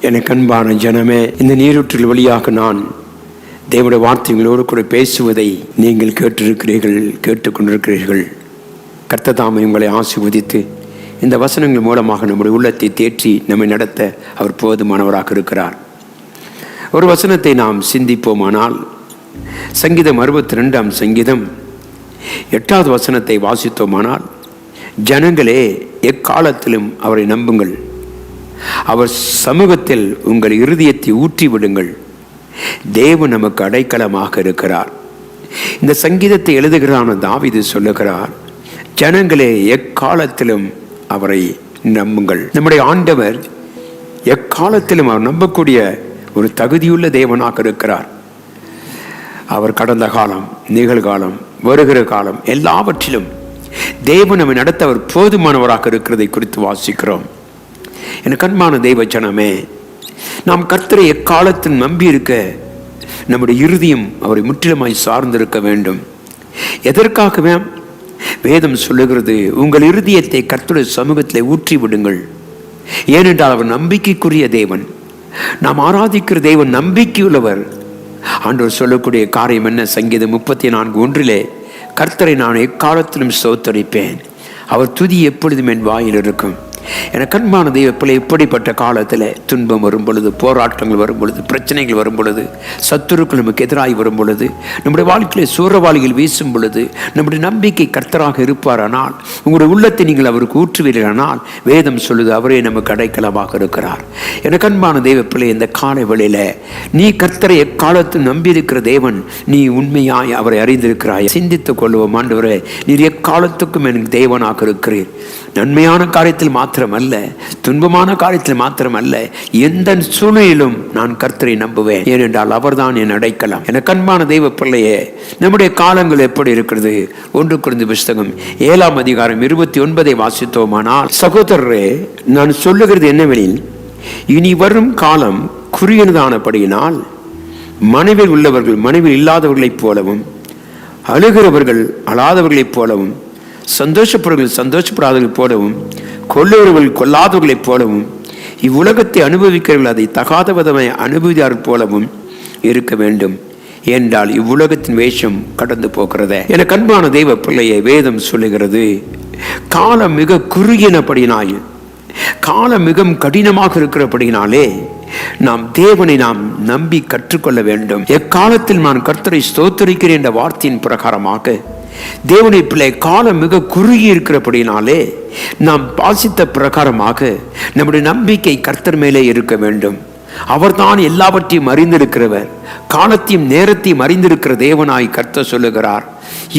எனக்கு அன்பான ஜனமே, இந்த நீரூற்றில் வழியாக நான் தேவனுடைய வார்த்தைகளோடு கூட பேசுவதை நீங்கள் கேட்டுக்கொண்டிருக்கிறீர்கள். கர்த்தர் தாமே உங்களை ஆசீர்வதித்து இந்த வசனங்கள் மூலமாக நம்முடைய உள்ளத்தை தேற்றி நம்மை நடத்த அவர் போதுமானவராக இருக்கிறார். ஒரு வசனத்தை நாம் சிந்திப்போமானால், சங்கீதம் 62ஆம் சங்கீதம் 8வது வசனத்தை வாசித்தோமானால், ஜனங்களே எக்காலத்திலும் அவரை நம்புங்கள், அவர் சமூகத்தில் உங்கள் இருதயத்தை ஊற்றி விடுங்கள், தேவன் நமக்கு அடைக்கலமாக இருக்கிறார். இந்த சங்கீதத்தை எழுதுகிறான தாவீது சொல்லுகிறார், ஜனங்களே எக்காலத்திலும் அவரை நம்புங்கள். நம்முடைய ஆண்டவர் எக்காலத்திலும் அவர் நம்பக்கூடிய ஒரு தகுதியுள்ள தேவனாக இருக்கிறார். அவர் கடந்த காலம், நிகழ்காலம், வருகிற காலம் எல்லாவற்றிலும் தேவன் நம்மை நடத்த அவர் போதுமானவராக இருக்கிறதை குறித்து வாசிக்கிறோம். எனக்கு அன்பான தெய்வ ஜனமே, நாம் கர்த்தரை எக்காலத்தில் நம்பி இருக்க நம்முடைய இருதயம் அவரை முற்றிலுமாய் சார்ந்திருக்க வேண்டும். எதற்காகவே வேதம் சொல்லுகிறது, உங்கள் இருதயத்தை கர்த்தருடைய சமூகத்தில் ஊற்றி விடுங்கள். ஏனென்றால் அவர் நம்பிக்கைக்குரிய தேவன். நாம் ஆராதிக்கிற தேவன் நம்பிக்கையுள்ளவர். ஆண்டவர் சொல்லக்கூடிய காரியம் என்ன? சங்கீதம் 34:1 கர்த்தரை நான் எக்காலத்திலும் ஸ்தோத்தரிப்பேன், அவர் துதி எப்பொழுதும் என் வாயில் இருக்கும். எனக்கு அன்பான தெய்வ பிள்ளை, இப்படிப்பட்ட காலத்தில் துன்பம் வரும் பொழுது, போராட்டங்கள் வரும் பொழுது, பிரச்சனைகள் வரும் பொழுது, சத்துருக்கள் நமக்கு எதிராகி வரும் பொழுது, நம்முடைய வாழ்க்கையில் சூறவாளிகள் வீசும் பொழுது நம்முடைய நம்பிக்கை கர்த்தராக இருப்பாரானால், உங்களுடைய உள்ளத்தை நீங்கள் அவருக்கு ஊற்றுவீர்களானால், வேதம் சொல்லுது அவரே நமக்கு அடைக்கலமாக இருக்கிறார். எனக்கு அன்பான தெய்வ பிள்ளை, இந்த காலை வேளையில நீ கர்த்தரை எக்காலத்தில் நம்பியிருக்கிற தேவன், நீ உண்மையாய் அவரை அறிந்திருக்கிறாய். சிந்தித்துக் கொள்வோம். ஆண்டவரே, நீர் எக்காலத்துக்கும் எனக்கு தேவனாக இருக்கிறீர். நன்மையான காரியத்தில் மாத்திரமல்ல, துன்பமான காரியத்தில் மாத்திரமல்ல, எந்த சூழ்நிலையிலும் நான் கர்த்தரை நம்புவேன். ஏனென்றால் அவர்தான் என் அடைக்கலம். எனக்கு அன்பான தெய்வ பிள்ளையே, நம்முடைய காலங்கள் எப்படி இருக்கிறது? 1 கொரிந்தியர் புத்தகம் 7ஆம் அதிகாரம் 29 வாசித்தோமானால், சகோதரரே, நான் சொல்லுகிறது என்னவெனில், இனி வரும் காலம் குறுகியதானபடியினால் மனைவில் உள்ளவர்கள் மனைவில் இல்லாதவர்களைப் போலவும், அழுகிறவர்கள் அழாதவர்களைப் போலவும், சந்தோஷப்படுவர்கள் சந்தோஷப்படாதவர்கள் போலவும், கொல்லுவர்கள் கொல்லாதவர்களைப் போலவும், இவ்வுலகத்தை அனுபவிக்கிறவர்கள் அதை தகாத விதமாய் அனுபவித்தார் போலவும் இருக்க வேண்டும். என்றால் இவ்வுலகத்தின் வேஷம் கடந்து போகிறதே. எனக்கு அன்பான தெய்வ பிள்ளையை, வேதம் சொல்லுகிறது, காலம் மிக குறுகினபடினாய், காலம் மிகவும் கடினமாக இருக்கிறபடினாலே நாம் தேவனை நாம் நம்பி கற்றுக்கொள்ள வேண்டும். எக்காலத்தில் நான் கர்த்தரை ஸ்தோத்தரிக்கிறேன் என்ற வார்த்தையின் பிரகாரமாக தேவனை பிள்ளை, காலம் மிக குறுகி இருக்கிறபடினாலே நாம் வாசித்த பிரகாரமாக நம்முடைய நம்பிக்கை கர்த்தர் மேலே இருக்க வேண்டும். அவர்தான் எல்லாவற்றையும் அறிந்திருக்கிறவர், காலத்தையும் நேரத்தையும் அறிந்திருக்கிற தேவனாய் கர்த்தர் சொல்லுகிறார்,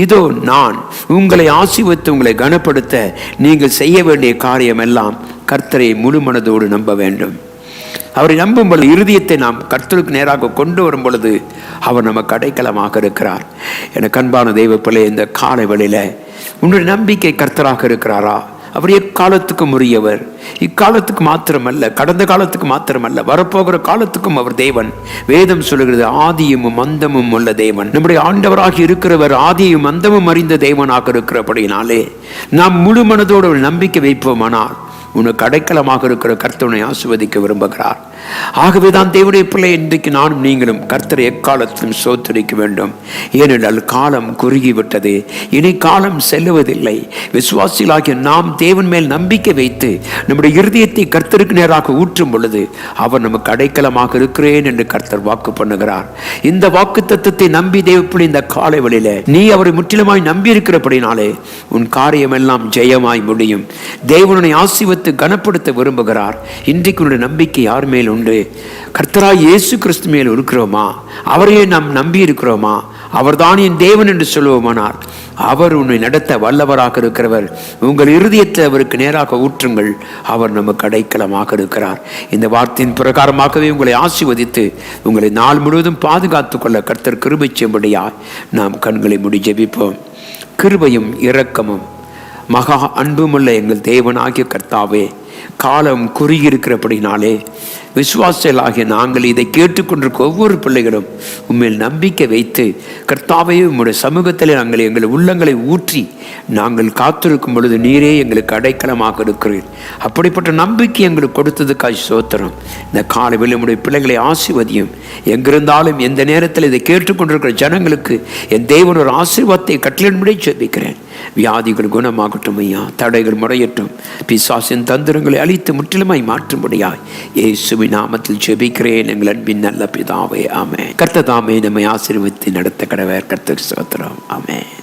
இதோ நான் உங்களை ஆசீர்வதித்து உங்களை கனப்படுத்த நீங்கள் செய்ய வேண்டிய காரியம் எல்லாம் கர்த்தரை முழு மனதோடு நம்ப வேண்டும். அவரை நம்பும் பொழுது, இருதயத்தை நாம் கர்த்தருக்கு நேராக கொண்டு வரும் பொழுது அவர் நமக்கு அடைக்கலமாக இருக்கிறார். எனக்கு அன்பான தெய்வ பிள்ளை, இந்த காலை வேளையில உன்னுடைய நம்பிக்கை கர்த்தராக இருக்கிறாரா? அவர் எக்காலத்துக்கும் உரியவர். இக்காலத்துக்கு மாத்திரமல்ல, கடந்த காலத்துக்கு மாத்திரமல்ல, வரப்போகிற காலத்துக்கும் அவர் தேவன். வேதம் சொல்லுகிறது, ஆதியும் அந்தமும் உள்ள தேவன். நம்முடைய ஆண்டவராக இருக்கிறவர் ஆதியும் அந்தமும் அறிந்த தேவனாக இருக்கிறபடினாலே நாம் முழு மனதோடு ஒரு நம்பிக்கை வைப்போமானால் உனக்கு அடைக்கலமாக இருக்கிற கர்த்தனை ஆசீர்வதிக்க விரும்புகிறார். ஆகவேதான் தேவனுடைய பிள்ளை, இன்றைக்கு நானும் நீங்களும் கர்த்தரை எக்காலத்திலும் ஸ்தோத்திரிக்க வேண்டும். ஏனென்றால் காலம் குறுகிவிட்டது, இனி காலம் செல்லுவதில்லை. விசுவாசிகளாகிய நாம் தேவன் மேல் நம்பிக்கை வைத்து நம்முடைய இருதயத்தை கர்த்தருக்கு நேராக ஊற்றும் பொழுது அவர் நமக்கு அடைக்கலமாக இருக்கிறேன் என்று கர்த்தர் வாக்கு பண்ணுகிறார். இந்த வாக்கு தத்துவத்தை நம்பி தேவப்பிள்ளை, இந்த காலை வழியில நீ அவரை முற்றிலுமாய் நம்பி இருக்கிறபடினாலே உன் காரியம் எல்லாம் ஜெயமாய் முடியும். தேவனை ஆசீர்வதித்து கனப்படுத்த விரும்புகிறார். இன்றைக்கு உன்னுடைய நம்பிக்கை யார் மேல் உண்டு? கர்த்தராய் இயேசு கிறிஸ்து மேல் இருக்கிறோமா? அவரையே நாம் நம்பி இருக்கிறோமா? அவர்தான் என் தேவன் என்று சொல்லுவோமானால் அவர் உன்னை நடத்த வல்லவராக இருக்கிறவர். உங்கள் இருதயத்தை அவருக்கு நேராக ஊற்றுங்கள், அவர் நமக்கு அடைக்கலமாக இருக்கிறார். இந்த வார்த்தையின் பிரகாரமாகவே உங்களை ஆசீர்வதித்து உங்களை நாள் முழுவதும் பாதுகாத்துக் கொள்ள கர்த்தர் கிருபை செய்யும்படியாய் நாம் கண்களை மூடி ஜெபிப்போம். கிருபையும் இரக்கமும் மகா அன்புமுள்ள எங்கள் தேவனாகிய கர்த்தாவே, காலம் குறுகியிருக்கிறபடினாலே விசுவாசிகளாகிய நாங்கள் இதை கேட்டுக்கொண்டிருக்க ஒவ்வொரு பிள்ளைகளும் உண்மையில் நம்பிக்கை வைத்து கர்த்தாவே உம்முடைய சமூகத்தில் நாங்கள் எங்கள் உள்ளங்களை ஊற்றி நாங்கள் காத்திருக்கும் பொழுது நீரே எங்களுக்கு அடைக்கலமாக இருக்கிறீர். அப்படிப்பட்ட நம்பிக்கை எங்களுக்கு கொடுத்ததுக்காக ஸ்தோத்திரம். இந்த காலையில் உம்முடைய பிள்ளைகளை ஆசீர்வதியும். எங்கிருந்தாலும் எந்த நேரத்தில் இதை கேட்டுக்கொண்டிருக்கிற ஜனங்களுக்கு என் தேவன் ஒரு ஆசீர்வாதத்தை கட்டளையின்படி ஜெபிக்கிறேன். வியாதிகள் குணமாகட்டும் ஐயா, தடைகள் முறையட்டும், பிசாசின் தந்திரங்களை அழித்து முற்றிலுமாய் மாற்றும்படியாய் இயேசுவின் நாமத்தில் ஜெபிக்கிறேன் எங்கள் அன்பின் நல்ல பிதாவே, ஆமென். கர்த்தர் தாமே நம்மை ஆசீர்வதித்து நடத்த கடவர். கர்த்தருக்கு ஸ்தோத்திரம். ஆமென்.